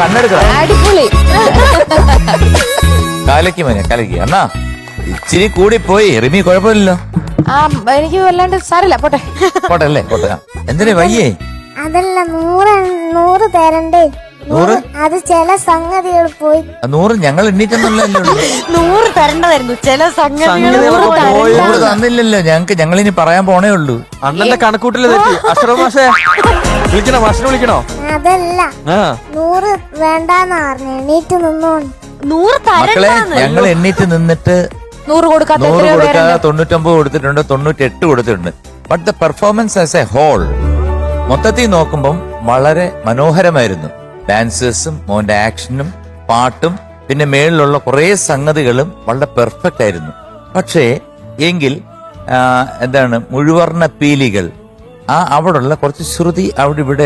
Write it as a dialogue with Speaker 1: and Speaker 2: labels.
Speaker 1: കണ്ണെടുക്കണം.
Speaker 2: അടിപൊളി.
Speaker 1: കലക്കി മോനെ കലക്കി. അണ്ണാ ഇച്ചിരി കൂടി പോയി. റിമി കുഴപ്പമില്ലല്ലോ.
Speaker 2: ആ എനിക്ക് വല്ലാണ്ട് സാരല്ല. പോട്ടെ
Speaker 1: പോട്ടെ അല്ലേ പോട്ടെ. എന്തിനാ വയ്യേ?
Speaker 3: അതല്ല 100 തരണ്ടേ.
Speaker 1: 100
Speaker 3: അത് ചില സംഗതികൾ പോയി.
Speaker 1: 100 ഞങ്ങൾ എണ്ണീറ്റൊന്നുമല്ലോ.
Speaker 2: 100 തരണ്ടതായിരുന്നു. ചില സംഗതികൾ
Speaker 1: 100 തന്നില്ലല്ലോ ഞങ്ങക്ക്. ഞങ്ങളിനി പറയാൻ പോണേ ഉള്ളൂ.
Speaker 4: അണ്ണന്റെ കണക്കൂട്ടില് തെറ്റി. അഷ്റഫ് മാഷേ വിളിക്കണോ? മാഷിനെ വിളിക്കണോ?
Speaker 3: അതല്ല 100 വേണ്ടാന്ന് പറഞ്ഞു. എണീറ്റ് നിന്നോണ്ട്
Speaker 2: 100
Speaker 1: മക്കളെ ഞങ്ങൾ എണ്ണീറ്റ് നിന്നിട്ട്
Speaker 2: 100 കൊടുക്കാത്ത
Speaker 1: 100 കൊടുക്കാതെ 99 കൊടുത്തിട്ടുണ്ട്, 98 കൊടുത്തിട്ടുണ്ട്. But the performance as a whole മൊത്തത്തിൽ നോക്കുമ്പം വളരെ മനോഹരമായിരുന്നു. ഡാൻസേഴ്സും മോന്റെ ആക്ഷനും പാട്ടും പിന്നെ മേളിലുള്ള കുറെ സംഗതികളും വളരെ പെർഫെക്റ്റ് ആയിരുന്നു. പക്ഷേ എങ്കിൽ എന്താണ് മുഴുവർണ്ണ പീലികൾ അവിടെയുള്ള കുറച്ച് ശ്രുതി അവിടെ ഇവിടെ